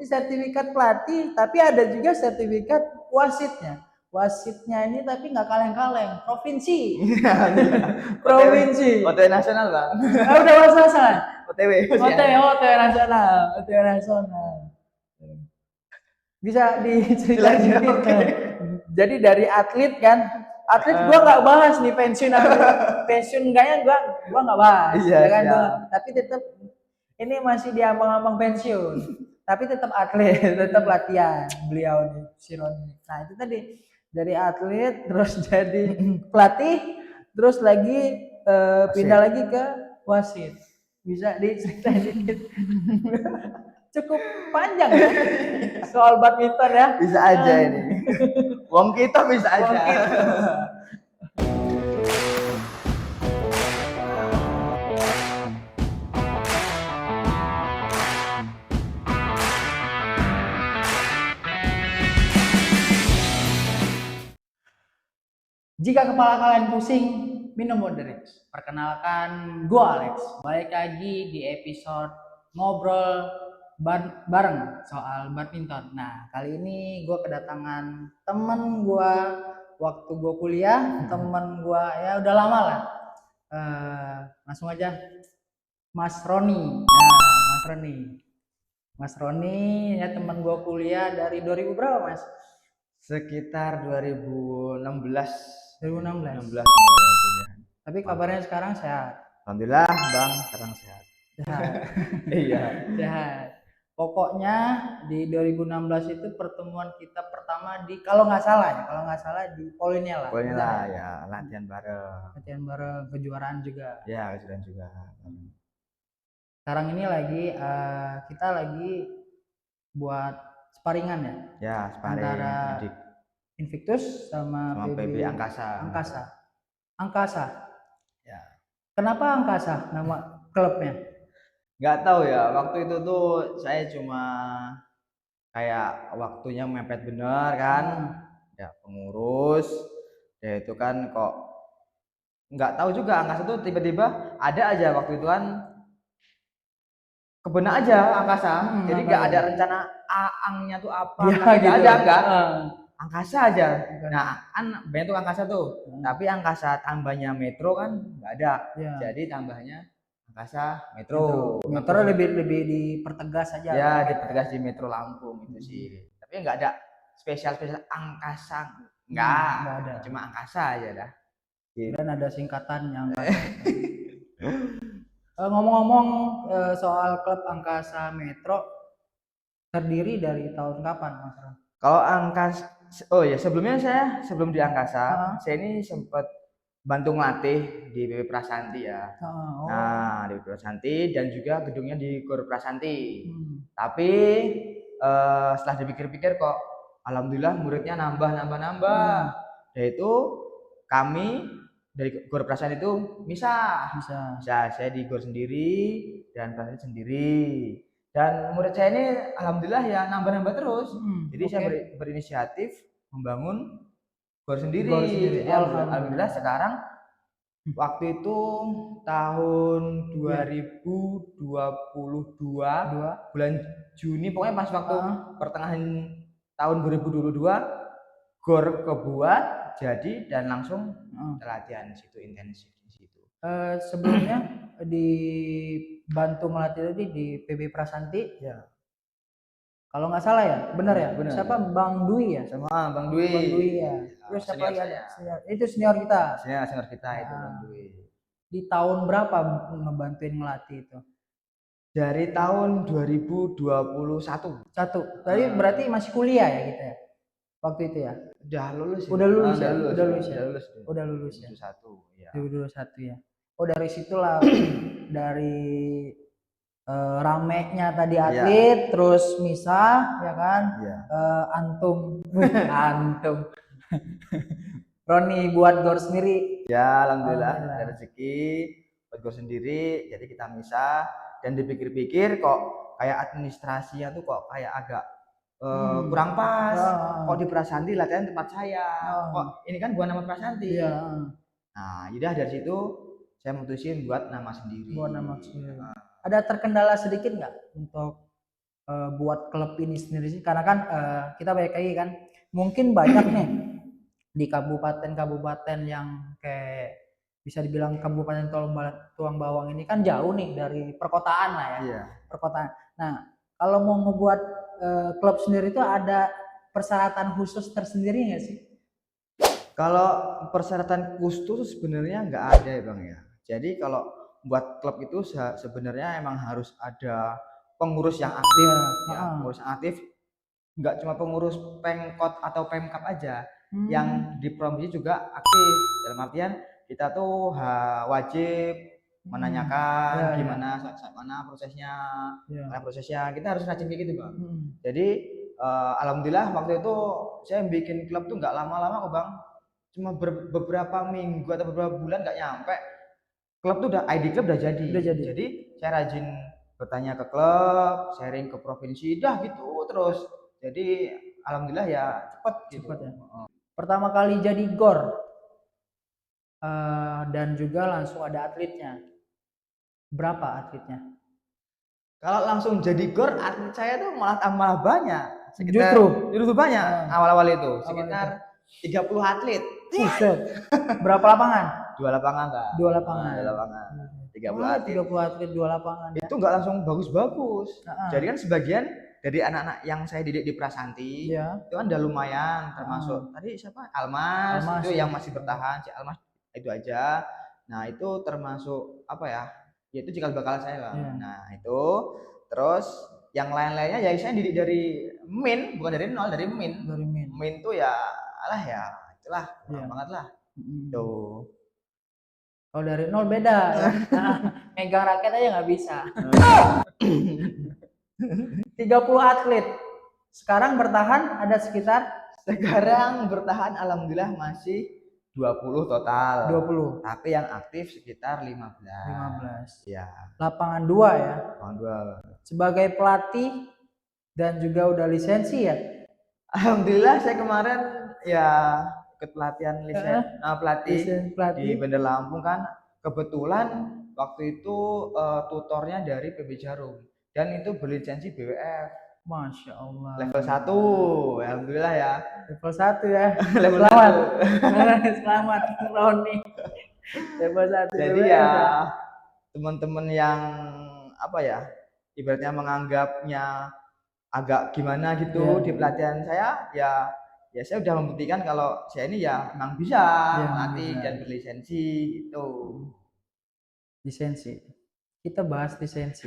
Ini sertifikat pelatih, tapi ada juga sertifikat wasitnya. Wasitnya ini tapi nggak kaleng-kaleng, provinsi. Iya. Provinsi. OTW nasional, Bang. Udah selesai. OTW. OTW nasional, OTW nasional. Bisa diceritain sedikit. Jadi dari atlet kan, atlet gua nggak bahas nih pensiun atau pensiun enggaknya gua nggak bahas, iya, ya kan? Gua, tapi tetap ini masih di ambang-ambang pensiun, tapi tetap atlet, tetap latihan beliau nih, si Roni. Nah itu tadi dari atlet terus jadi pelatih, terus lagi pindah lagi ke wasit. Bisa diceritain dikit? Cukup panjang ya soal badminton ya. Bisa aja ini. Wong kita bisa aja. Jika kepala kalian pusing, minum Moderix. Perkenalkan, gue Alex. Balik lagi di episode ngobrol bareng soal badminton. Nah, kali ini gue kedatangan temen gue waktu gue kuliah, temen gue ya udah lama lah. Langsung aja, Mas Roni. Nah, Mas Roni ya teman gue kuliah dari 2000 berapa, Mas? Sekitar 2016. 2016. Tapi kabarnya sekarang sehat. Alhamdulillah, Bang, sekarang sehat. Sehat. Iya. Sehat. Pokoknya di 2016 itu pertemuan kita pertama di kalau nggak salah di Polinnya lah. Polinnya ya, latihan bareng, kejuaraan juga. Ya, kejuaraan juga. Sekarang ini lagi kita lagi buat sparingan ya. Ya, sparing antara Invictus sama PB Angkasa. Ya. Kenapa Angkasa nama klubnya? Nggak tahu ya, waktu itu tuh saya cuma kayak waktunya mepet bener kan. Ya pengurus ya itu kan kok nggak tahu juga Angkasa tuh tiba-tiba ada aja waktu itu kan kebenak aja Angkasa. Jadi nggak ada rencana aangnya tuh apa ya, gitu. Ada enggak Angkasa aja. Nah kan bentuk Angkasa tuh tapi Angkasa tambahnya Metro kan nggak ada ya. Jadi tambahnya Angkasa Metro lebih dipertegas aja ya kan? Dipertegas di Metro Lampung itu sih. Tapi nggak ada spesial Angkasa nggak ada, cuma Angkasa aja dah gitu. Dan ada singkatannya ngomong-ngomong soal klub Angkasa Metro terdiri dari tahun kapan, Mas? Kalau Angkasa, oh ya sebelum di Angkasa saya ini sempat bantu ngelatih di PP Prasanti ya. Nah di PP Prasanti dan juga gedungnya di Gor Prasanti. Tapi setelah dipikir-pikir kok alhamdulillah muridnya nambah. Yaitu kami dari Gor Prasanti itu bisa saya di Gor sendiri dan Prasanti sendiri. Dan murid saya ini alhamdulillah ya nambah terus. Jadi saya berinisiatif membangun Gor sendiri. Jadi alhamdulillah sekarang waktu itu tahun 2022 bulan Juni pokoknya pas waktu pertengahan tahun 2022 Gor kebuat jadi dan langsung latihan di situ intensif di situ. Sebelumnya dibantu melatih tadi di PB Prasanti ya. Kalau nggak salah ya, benar ya? Siapa ya? Bang Dwi ya? Sama Bang Dwi. Ya. Terus siapa lagi ada? Itu senior kita. Senior kita itu Bang Dwi. Di tahun berapa ngebantuin ngelatih itu? Dari tahun 2021. Tadi berarti masih kuliah ya kita ya? Waktu itu ya? Udah lulus ya? Udah lulus ya? 2021 ya. Oh dari situlah dari ramenya tadi atlet terus misah ya kan antum Roni buat Gor sendiri ya alhamdulillah ada rezeki buat Gor sendiri jadi kita misah dan dipikir-pikir kok kayak administrasinya tuh kok kayak agak kurang pas kok di Prasanti latihan tempat saya kok ini kan gua nama Prasanti nah udah dari situ saya mutusin buat nama sendiri ada terkendala sedikit nggak untuk buat klub ini sendiri sih? Karena kan kita balik lagi kan, mungkin banyak nih di kabupaten-kabupaten yang kayak bisa dibilang Kabupaten Tuang Bawang ini kan jauh nih dari perkotaan lah ya. Iya. Perkotaan. Nah, kalau mau ngebuat klub sendiri itu ada persyaratan khusus tersendiri nggak sih? Kalau persyaratan khusus sebenarnya nggak ada ya Bang ya. Jadi kalau buat klub itu sebenarnya emang harus ada pengurus yang aktif, ya, pengurus yang aktif. Nggak cuma pengurus Pemkot atau Pemkap aja, yang di provinsi juga aktif. Dalam artian kita tuh wajib menanyakan gimana prosesnya, kita harus rajin kayak gitu Bang. Jadi alhamdulillah waktu itu saya bikin klub tuh nggak lama-lama kok Bang, cuma beberapa minggu atau beberapa bulan nggak nyampe, klub tuh ID klub udah jadi. Jadi saya rajin bertanya ke klub, sharing ke provinsi, dah gitu terus. Jadi alhamdulillah ya cepet gitu. Ya. Pertama kali jadi GOR dan juga langsung ada atletnya. Berapa atletnya? Kalau langsung jadi GOR, atlet saya tuh malah banyak. Justru banyak awal-awal itu. Sekitar 30 atlet. Buset. Berapa lapangan? 2 lapangan Kak. 2 lapangan. 30 atlet. 30 atlet 2 lapangan. Itu nggak langsung bagus-bagus. Jadi kan sebagian dari anak-anak yang saya didik di Prasanti itu kan udah lumayan, termasuk tadi siapa? Almas itu yang masih bertahan, si Almas itu aja. Nah, itu termasuk apa ya? Ya itu cikal bakal saya Bang. Nah, itu terus yang lain-lainnya ya saya didik dari bukan dari nol, dari min. Min tuh ya alah ya, itulah banget lah. Tuh. Kalau dari nol beda ya. Megang raket aja nggak bisa. 30 atlet. Sekarang bertahan ada sekitar? Sekarang bertahan alhamdulillah masih 20 total. 20. Tapi yang aktif sekitar 15. Ya. Lapangan 2 ya. Lapangan 2. Sebagai pelatih dan juga udah lisensi ya. Alhamdulillah saya kemarin ya ikut pelatihan pelatih di Bandar Lampung kan. Kebetulan waktu itu tutornya dari PB Jarum dan itu berlisensi BWF. Masya Allah. Level 1, alhamdulillah ya. Level 1 ya. Level Selamat Roni. Level 1. Jadi ya teman-teman yang apa ya, ibaratnya menganggapnya agak gimana gitu di pelatihan saya, ya saya udah membuktikan kalau saya ini ya memang bisa melatih dan berlisensi itu. Lisensi. Kita bahas lisensi.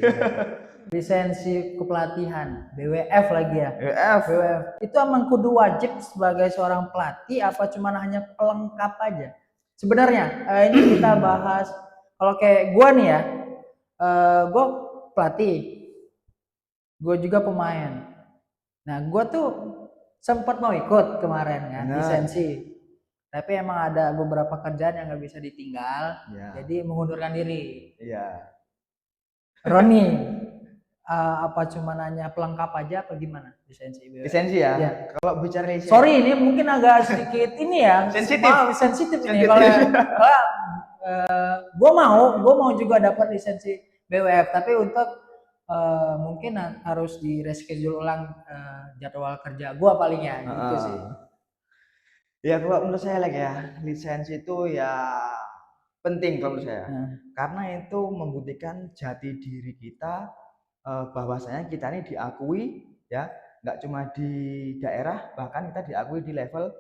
Lisensi kepelatihan, BWF lagi ya. BWF. Itu emang kudu wajib sebagai seorang pelatih apa cuman hanya pelengkap aja? Sebenarnya ini kita bahas kalau kayak gua nih ya, gua pelatih, gua juga pemain. Nah, gua tuh sempat mau ikut kemarin kan lisensi, tapi emang ada beberapa kerjaan yang nggak bisa ditinggal, jadi mengundurkan diri. Roni, apa cuma nanya pelengkap aja apa gimana lisensi? Lisensi ya. Kalau bicara lisensi. Sorry ini mungkin agak sedikit ini ya. Sensitif ini. Kalau gue mau juga dapat lisensi BWF, tapi untuk mungkin harus di reschedule ulang jadwal kerja gue paling ya gitu sih. Ya kalau menurut saya lisensi itu ya penting kalau menurut saya, karena itu membuktikan jati diri kita, bahwasanya kita ini diakui ya, nggak cuma di daerah, bahkan kita diakui di level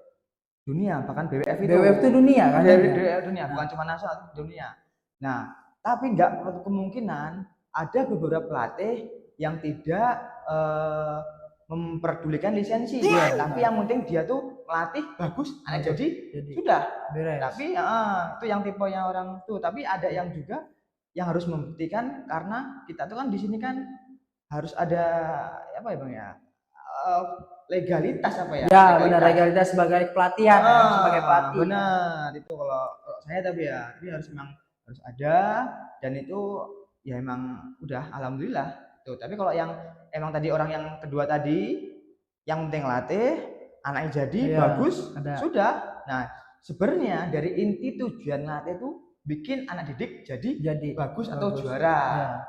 dunia, bahkan BWF itu dunia kan? BWF dunia, bukan cuma nasional, dunia. Nah, tapi nggak menutup kemungkinan ada beberapa pelatih yang tidak memperdulikan lisensi, tapi yang penting dia tuh melatih bagus, jadi sudah beres. Tapi itu yang tipenya orang tuh. Tapi ada yang juga yang harus membuktikan, karena kita tuh kan di sini kan harus ada apa ya Bang ya, legalitas apa ya? Ya benar, legalitas sebagai pelatihan, sebagai pelatih. Benar itu kalau saya, tapi ya ini harus ada, dan itu ya emang udah alhamdulillah tuh. Tapi kalau yang emang tadi orang yang kedua tadi, yang penting latih, anaknya jadi bagus, sudah. Nah, sebenarnya dari inti tujuan latih itu bikin anak didik jadi bagus atau juara.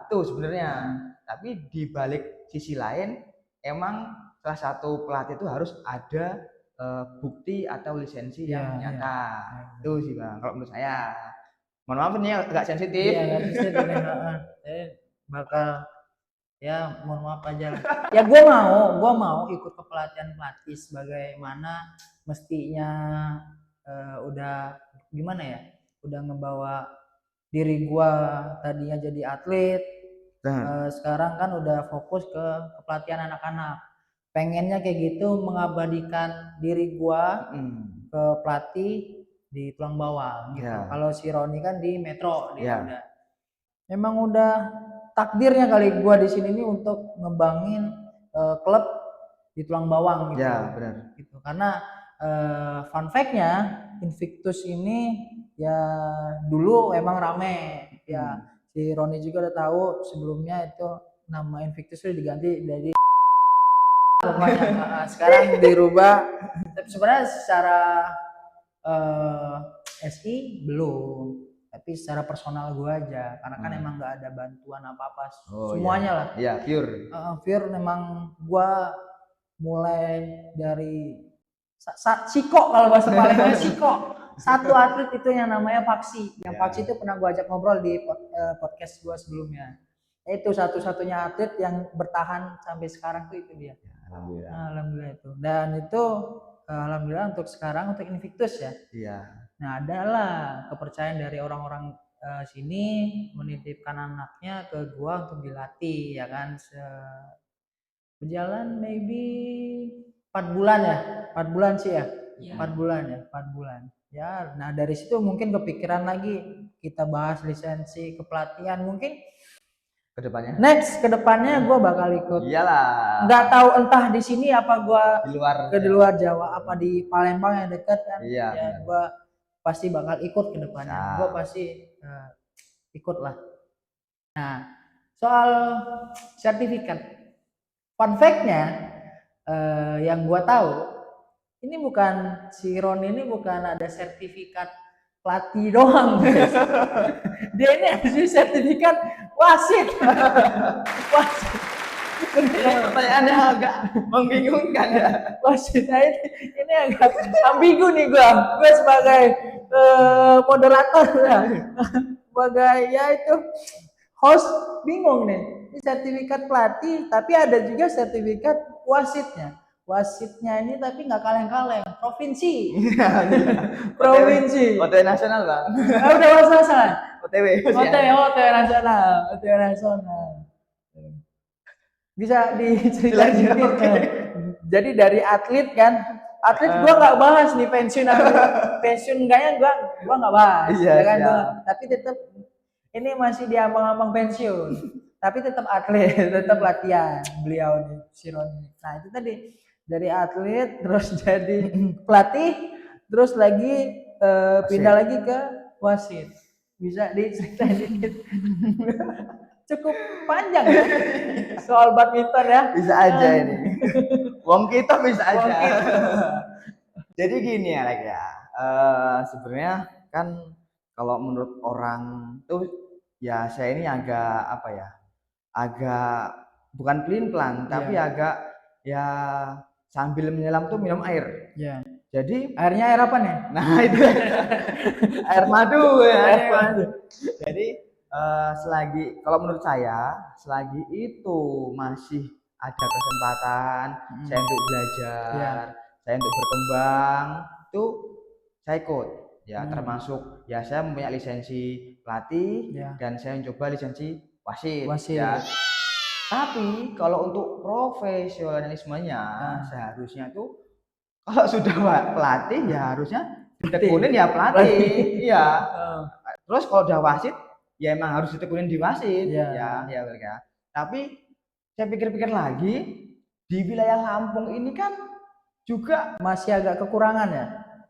Itu sebenarnya. Tapi di balik sisi lain emang salah satu pelatih itu harus ada bukti atau lisensi yang nyata. Itu sih Bang kalau menurut saya. Mohon maaf ini agak sensitif. Iya, agak sensitif nih. Bakal ya mohon maaf aja lah. Ya gue mau ikut ke pelatihan pelatih sebagaimana mestinya udah gimana ya, udah ngebawa diri gue tadinya jadi atlet, sekarang kan udah fokus ke pelatihan anak-anak, pengennya kayak gitu mengabadikan diri gue ke pelatih di Tulang Bawang gitu. Kalau si Roni kan di Metro dia udah. Emang udah takdirnya kali gua di sini nih untuk ngebangin klub di Tulang Bawang gitu. Ya, benar. Gitu. Karena fun fact-nya Invictus ini ya dulu emang rame. Ya si Roni juga udah tahu sebelumnya itu nama Invictus itu diganti dari pokoknya sekarang dirubah. Tapi sebenarnya secara SI belum, tapi secara personal gue aja karena kan emang nggak ada bantuan apa-apa semuanya lah. Iya, pure. Pure memang gue mulai dari Siko, kalau bahasa Palembangnya Siko. Satu atlet itu yang namanya Paksi. Yang Paksi itu pernah gue ajak ngobrol di podcast gue sebelumnya. Itu satu-satunya atlet yang bertahan sampai sekarang tuh itu dia. Alhamdulillah. Alhamdulillah itu. Dan itu alhamdulillah untuk sekarang untuk Invictus ya. Iya. Nah, adalah kepercayaan dari orang-orang sini menitipkan anaknya ke gua untuk dilatih ya kan. Berjalan maybe 4 bulan ya. 4 bulan sih ya. 4 bulan ya, 4 bulan. Ya, nah dari situ mungkin kepikiran lagi kita bahas lisensi kepelatihan mungkin kedepannya. Next kedepannya gue bakal ikut. Iyalah. Nggak tahu entah di sini apa gue di luar Jawa apa di Palembang yang dekat kan. Iya. Ya gue pasti bakal ikut kedepannya. Gue pasti ikut lah. Nah soal sertifikat, fun fact-nya yang gue tahu ini bukan si Ron ini bukan ada sertifikat pelatih doang guys. Dia ini ada sertifikat wasit. Wasit. Pertanyaannya agak membingungkan ya. Wasit ini agak ambigu nih gue sebagai moderator ya. Sebagai ya itu host bingung nih. Ini sertifikat pelatih tapi ada juga sertifikat wasitnya. Wasitnya ini tapi nggak kaleng-kaleng, provinsi. Provinsi. OTW nasional bang. Udah selesai. OTW nasional. OTW nasional. Bisa diceritain sedikit. Jadi dari atlet kan, atlet gua nggak bahas nih pensiun atau pensiun enggaknya gua nggak bahas. Iya, kan tapi tetap ini masih di ambang-ambang pensiun. Tapi tetap atlet, tetap latihan beliau nih si Roni. Nah itu tadi dari atlet terus jadi pelatih terus lagi pindah lagi ke wasit. Bisa diceritain dikit. Cukup panjang ya soal badminton ya. Bisa aja ini. Wong kita bisa aja. Jadi gini ya Lek ya. Sebenarnya kan kalau menurut orang tuh ya saya ini agak apa ya? Agak bukan pelin-pelan tapi agak ya sambil menyelam tuh minum air. Iya. Jadi airnya air apa nih? Nah itu air madu ya. Air madu. Jadi selagi kalau menurut saya selagi itu masih ada kesempatan saya untuk belajar, saya untuk berkembang, itu saya ikut. Ya termasuk ya saya mempunyai lisensi pelatih dan saya mencoba lisensi wasit. Ya. Tapi kalau untuk profesionalismenya seharusnya tuh kalau sudah pelatih ya harusnya ditekunin ya pelatih. Iya. Terus kalau udah wasit ya emang harus ditekunin di wasit. Ya mereka. Tapi saya pikir-pikir lagi di wilayah Lampung ini kan juga masih agak kekurangan ya?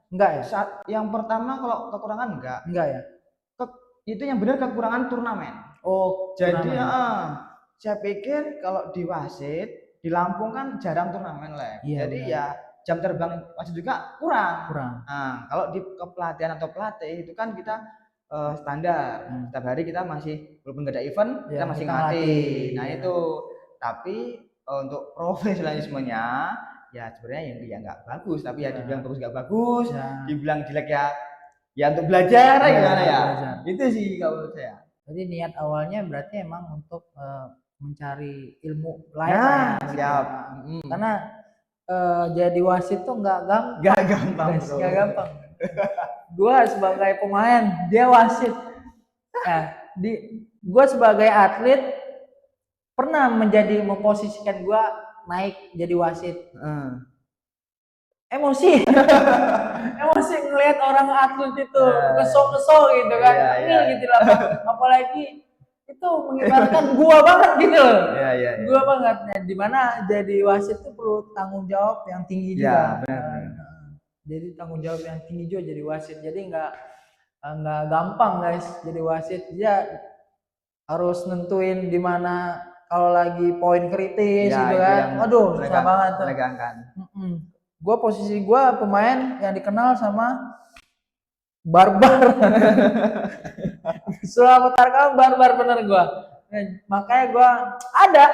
Enggak ya? Yang pertama kalau kekurangan enggak ya? Itu yang benar kekurangan turnamen. Oh, jadi saya pikir kalau di wasit di Lampung kan jarang turnamen lah. Jadi ya jam terbang wasit juga kurang. Nah, kalau di kepelatihan atau pelatih itu kan kita standar. Setiap hari kita masih walaupun nggak ada event kita masih ngelatih. Nah itu. Tapi untuk profesionalismenya ya sebenarnya yang nggak bagus, tapi ya dibilang bagus nggak bagus, dibilang jelek ya untuk belajar gimana ya. Itu sih kalau menurut saya. Jadi niat awalnya berarti emang untuk mencari ilmu lain ya. Siap. Karena jadi wasit tuh nggak gampang. Nggak gampang. Gua sebagai pemain, dia wasit. Nah, gua sebagai atlet pernah memposisikan gua naik jadi wasit. Emosi ngelihat orang atlet itu ngesok gitu kan, gitu lah. Apalagi itu mengibaratkan gua banget gitu loh. Gua banget. Nah, dimana jadi wasit itu perlu tanggung jawab yang tinggi juga. Jadi tanggung jawab yang tinggi juga jadi wasit. Jadi nggak gampang guys jadi wasit. Dia harus nentuin di mana kalau lagi poin kritis gitu kan. Aduh, susah banget tuh. Posisi gue pemain yang dikenal sama barbar. Selama Tarkam barbar bener gue. Makanya gue ada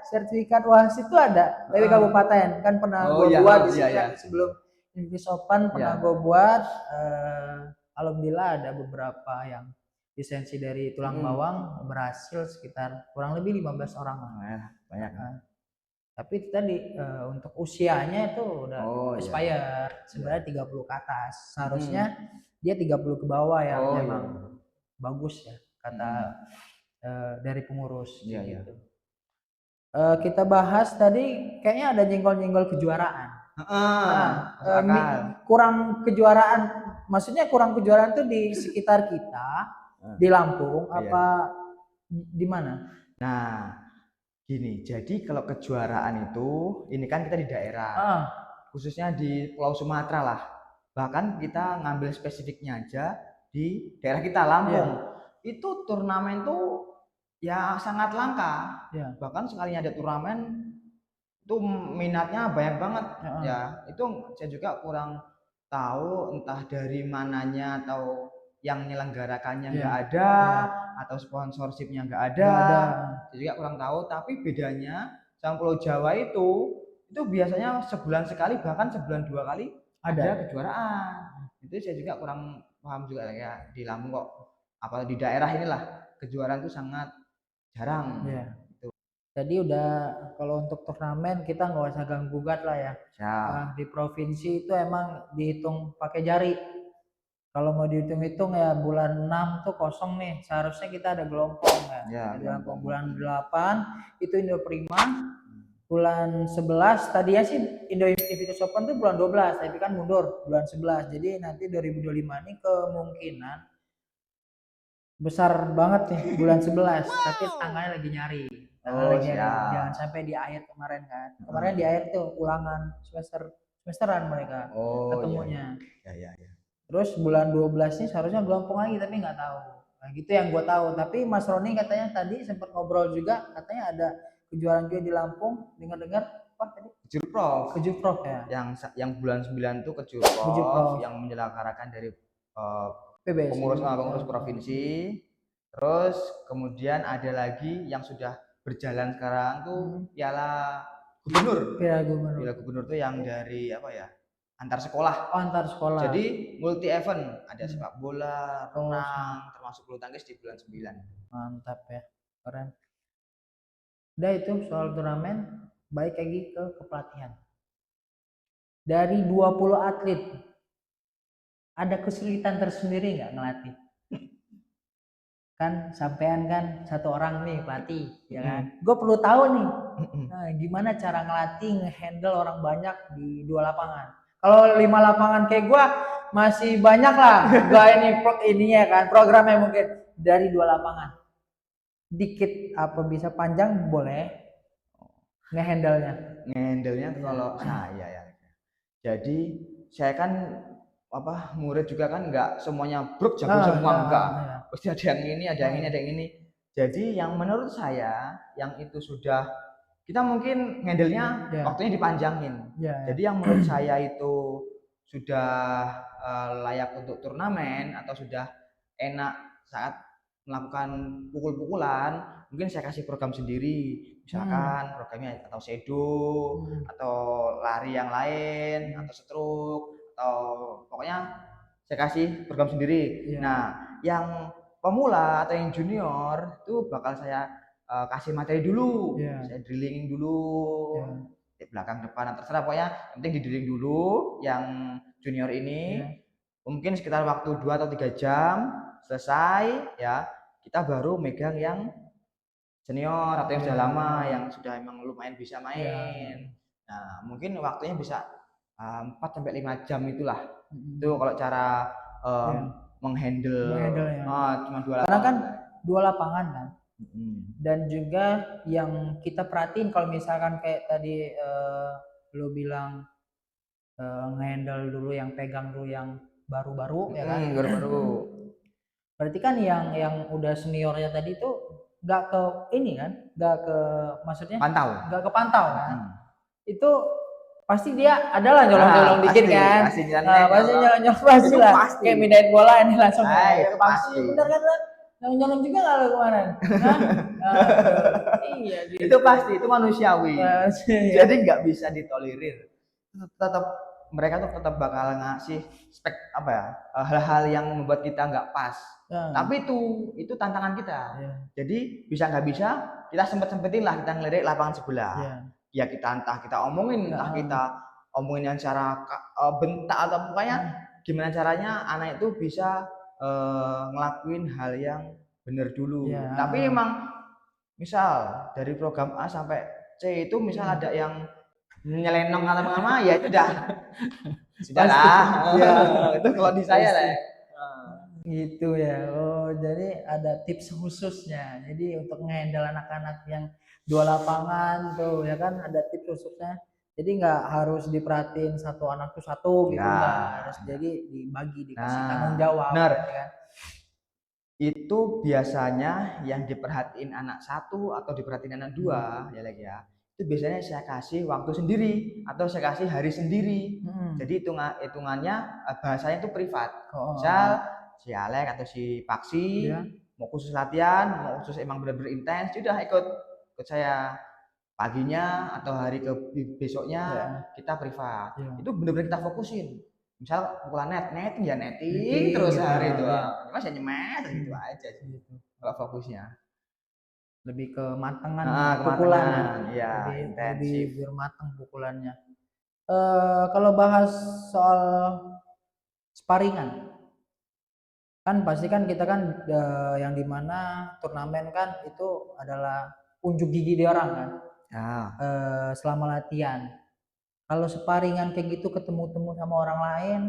sertifikat wasit itu ada dari kabupaten kan pernah gue buat di sini sebelum Inggris Open pernah gue buat. Alhamdulillah ada beberapa yang lisensi dari tulang bawang berhasil sekitar kurang lebih 15 orang banyak. Tapi itu tadi untuk usianya itu udah expired sebenarnya 30 ke atas. Seharusnya dia 30 ke bawah yang memang bagus ya kata dari pengurus gitu. Kita bahas tadi kayaknya ada nyenggol-nyenggol kejuaraan. Kurang kejuaraan, maksudnya kurang kejuaraan tuh di sekitar kita di Lampung apa di mana? Nah, gini, jadi kalau kejuaraan itu, ini kan kita di daerah, khususnya di Pulau Sumatera lah. Bahkan kita ngambil spesifiknya aja di daerah kita Lampung. Itu turnamen tuh ya sangat langka. Bahkan sekalinya ada turnamen itu minatnya banyak banget. Ya, itu saya juga kurang tahu entah dari mananya atau yang menyelenggarakannya nggak ada atau sponsorshipnya nggak ada. Saya juga kurang tahu, tapi bedanya sama Pulau Jawa itu biasanya sebulan sekali bahkan sebulan 2 kali ada kejuaraan. Itu saya juga kurang paham juga ya di Lampung kok apalagi di daerah inilah kejuaraan itu sangat jarang. Jadi udah kalau untuk turnamen kita nggak usah ganggu-gugat lah ya. Di provinsi itu emang dihitung pakai jari. Kalau mau dihitung-hitung ya bulan 6 tuh kosong nih. Seharusnya kita ada gelompong ya. Bulan 8 itu Indo Prima. Bulan 11 tadinya sih Indo Invictus Open tuh bulan 12 tapi kan mundur bulan 11. Jadi nanti 2025 ini kemungkinan besar banget nih bulan 11 tapi tanggalnya lagi nyari. Jangan sampai di akhir kemarin kan. Kemarin di akhir tuh ulangan semesteran mereka ketemunya. Terus bulan 12 ini seharusnya gelompong lagi tapi nggak tahu. Nah gitu yang gue tahu. Tapi Mas Roni katanya tadi sempat ngobrol juga katanya ada kejuaraan juga di Lampung. Dengar-dengar apa tadi? Kejurprov ya. Yang bulan 9 tuh Kejurprov yang menyelenggarakan dari pengurus provinsi. Terus kemudian ada lagi yang sudah berjalan sekarang tuh Piala Gubernur. Piala Gubernur tuh yang dari apa ya? Antar sekolah. Jadi multi event, ada sepak bola, renang, termasuk bulu tangkis di bulan 9. Mantap ya. Keren. Udah itu soal turnamen, balik lagi ke kepelatihan. Dari 20 atlet ada kesulitan tersendiri nggak ngelatih? Kan sampean kan satu orang nih pelatih, ya kan? Gue perlu tahu nih, gimana cara ngelatih, ngehandle orang banyak di 2 lapangan. Kalau 5 lapangan kayak gue masih banyak lah. Gue ininya kan programnya mungkin dari 2 lapangan. Dikit apa bisa panjang boleh ngehandle-nya kalau saya ya. Jadi saya kan murid juga kan enggak semuanya bruk jago semua enggak. Pasti ada yang ini, ada yang ini. Jadi yang menurut saya yang itu sudah kita mungkin handle-nya waktunya dipanjangin. Jadi yang menurut saya itu sudah layak untuk turnamen atau sudah enak saat melakukan pukul-pukulan mungkin saya kasih program sendiri, misalkan programnya atau sedo atau lari yang lain atau stroke atau pokoknya saya kasih program sendiri. Nah, yang pemula atau yang junior itu bakal saya kasih materi dulu, saya drillingin dulu, di belakang depan terserah, pokoknya yang penting di drilling dulu yang junior ini. Mungkin sekitar waktu 2 atau 3 jam selesai ya, kita baru megang yang senior atau yang sudah lama, yang sudah emang lumayan bisa main. Nah, mungkin waktunya bisa 4 sampai 5 jam itulah. Itu kalau cara menghandle cuma 2 lapangan. Karena kan 2 lapangan kan. Dan juga yang kita perhatiin kalau misalkan kayak tadi lu bilang ngehandle dulu yang pegang dulu yang baru-baru ya kan. Baru-baru. Berarti kan yang udah seniornya tadi tuh nggak ke ini kan, nggak ke maksudnya nggak kepantau kan. Itu pasti dia adalah nyolong-nyolong dikit kan. Pasti nyolong-nyolong pasti lah. Kayak mindahin bola ini langsung. Pasti bener kan? Nyolong juga nggak lo kemarin? Iya gitu. Itu pasti, itu manusiawi. Jadi nggak bisa ditolerir. Tetap mereka tuh tetap bakal ngasih spek apa ya, hal-hal yang membuat kita nggak pas. Tapi itu tantangan kita. Jadi bisa nggak bisa kita sempetin lah, kita ngelirik lapangan sebelah. Ya kita entah kita omongin, entah kita omongin yang cara bentak atau pokoknya gimana caranya anak itu bisa ngelakuin hal yang bener dulu. Tapi emang misal dari program A sampai C itu misal ada yang nyelenong atau apa, ya itu sudah lah. Itu kalau di saya lah. Gitu ya. Oh, jadi ada tips khususnya. Jadi untuk ngehandle anak-anak yang 2 lapangan tuh ya kan ada tips khususnya. Jadi nggak harus diperhatiin satu anak tuh satu gitu, nggak harus. Jadi dibagi, dikasih tanggung jawab. Benar. Ya kan? Itu biasanya yang diperhatiin anak 1 atau diperhatiin anak 2 ya lagi ya. Itu biasanya saya kasih waktu sendiri atau saya kasih hari sendiri. Jadi hitungannya bahasanya itu privat. Misal si Alek atau si Paksi mau khusus latihan, mau khusus emang benar-benar intens, sudah ikut saya paginya atau hari besoknya kita privat. Itu benar-benar kita fokusin. Misal pukulan netting ya netting terus hari itu. Mas ya nyemet gitu aja sih. Kalau fokusnya lebih ke matangan pukulan ya, lebih biar matang pukulannya. Kalau bahas soal sparingan kan pasti kan kita kan yang dimana turnamen kan itu adalah unjuk gigi di orang kan selama latihan. Kalau sparingan kayak gitu ketemu-temu sama orang lain,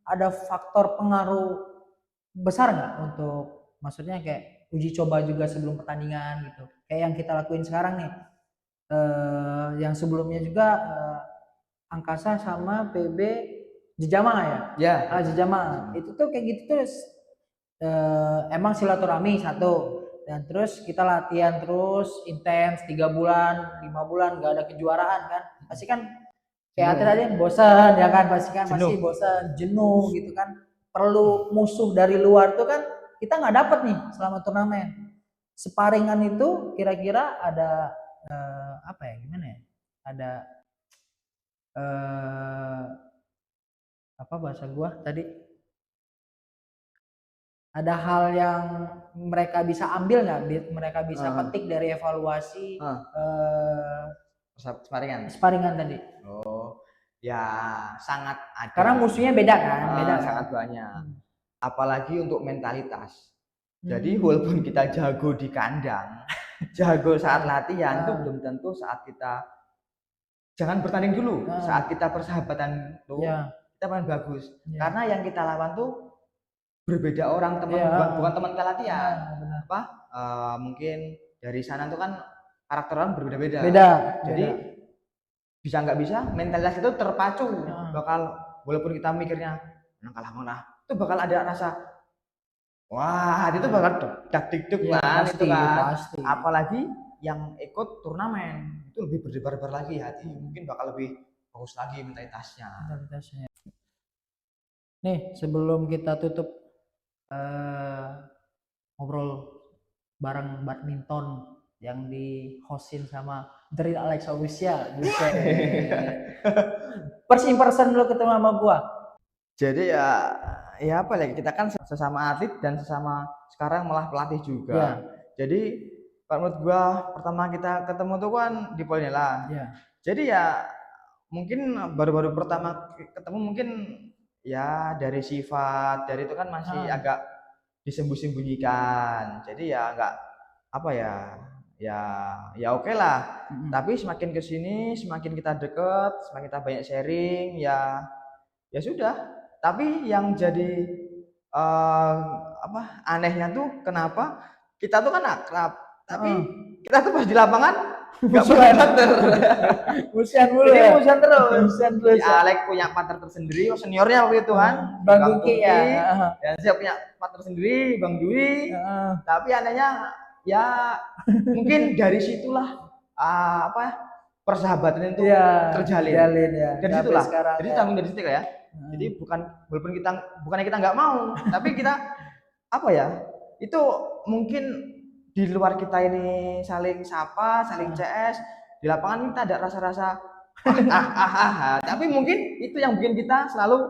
ada faktor pengaruh besar nggak untuk maksudnya kayak uji coba juga sebelum pertandingan gitu, kayak yang kita lakuin sekarang nih, yang sebelumnya juga Angkasa sama PB Jejama ya, Jejama itu tuh kayak gitu tuh emang silaturahmi satu, dan terus kita latihan terus intens 3 bulan 5 bulan nggak ada kejuaraan kan, pasti kan kayak atlet bosan ya kan, pasti kan masih bosan jenuh gitu kan, perlu musuh dari luar tuh kan kita nggak dapet nih selama turnamen. Sparingan itu kira-kira ada apa ya, gimana ya, ada apa bahasa gua tadi, ada hal yang mereka bisa ambil nggak, mereka bisa petik dari evaluasi sparingan tadi? Oh ya sangat ada, karena musuhnya beda kan, sangat banyak. Apalagi untuk mentalitas. Jadi walaupun kita jago di kandang, jago saat latihan, itu belum tentu saat kita jangan bertanding dulu, saat kita persahabatan tuh kita main bagus. Karena yang kita lawan tuh berbeda orang, teman bukan teman kita latihan. Mungkin dari sana tuh kan karakter orang berbeda-beda. Jadi bisa nggak bisa mentalitas itu terpacu, bakal walaupun kita mikirnya kalah mana, itu bakal ada rasa wah itu bakal dak-dik-dik kan itu kan. Pasti. Apalagi yang ikut turnamen itu lebih berdebar-debar lagi hati, mungkin bakal lebih bagus lagi mentalitasnya. Nih sebelum kita tutup ngobrol bareng badminton yang di hostin sama dari Alex Official. First impression lo ketemu sama gua. Jadi ya apa ya, kita kan sesama atlet dan sesama sekarang malah pelatih juga. Ya. Jadi kalau menurut gua pertama kita ketemu tuh kan di Polinela. Ya. Jadi ya mungkin baru-baru pertama ketemu mungkin ya dari sifat dari itu kan masih agak disembunyikan. Jadi ya enggak apa ya oke lah. Tapi semakin kesini semakin kita deket, semakin kita banyak sharing ya sudah. Tapi yang jadi anehnya tuh kenapa kita tuh kan akrab, tapi kita tuh pas di lapangan nggak pernah partner. Musian mulu. Jadi ya? musian terus. Musian terus. Si Alex punya partner tersendiri, seniornya waktu itu kan, Bang Duki ya. Dan saya punya partner sendiri, Bang Dwi. Tapi anehnya ya mungkin dari situlah persahabatan itu terjalin. Ya. Dari situlah. Jadi tanggung dari situ ya. Jadi walaupun bukannya kita nggak mau, tapi kita itu mungkin di luar kita ini saling sapa, saling CS, di lapangan kita ada rasa-rasa tapi mungkin itu yang bikin kita selalu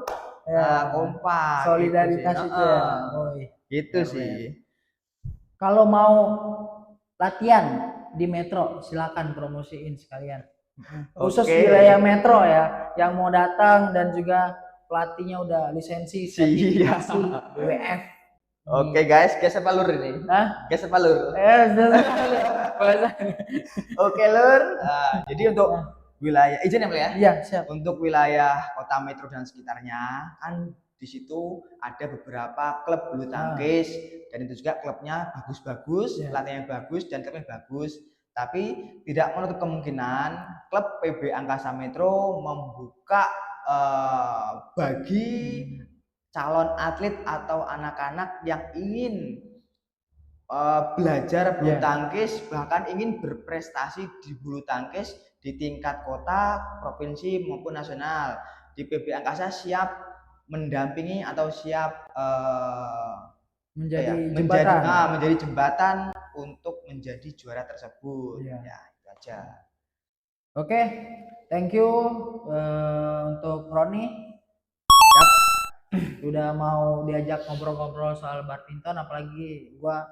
kompak, solidaritas gitu itu ya. Gitu sih. Kalau mau latihan di Metro silakan promosiin sekalian. Khusus wilayah Metro ya, yang mau datang dan juga pelatihnya udah lisensi sertifikasi WWF. Oke guys, geser palur ini. Geser palur. Oke lur. Jadi untuk wilayah izin ya, ya? Iya, siap. Untuk wilayah Kota Metro dan sekitarnya kan di situ ada beberapa klub bulu tangkis dan itu juga klubnya bagus-bagus, pelatihnya bagus dan klubnya bagus. Tapi tidak menutup kemungkinan klub PB Angkasa Metro membuka bagi calon atlet atau anak-anak yang ingin belajar bulu tangkis, bahkan ingin berprestasi di bulu tangkis di tingkat kota, provinsi maupun nasional. Di PB Angkasa siap mendampingi atau siap menjadi jembatan untuk menjadi juara tersebut. Ya, itu aja. Oke, thank you untuk Roni. Udah mau diajak ngobrol-ngobrol soal badminton, apalagi gua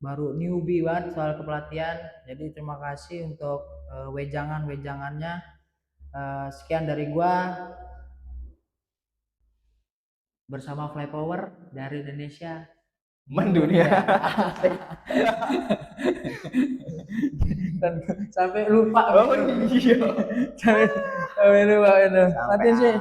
baru newbie banget soal kepelatihan. Jadi terima kasih untuk wejangannya. Sekian dari gua bersama Fly Power dari Indonesia mendunia. Dan sampai lupa. Oh iya. Sampai lupa itu. Mati sih.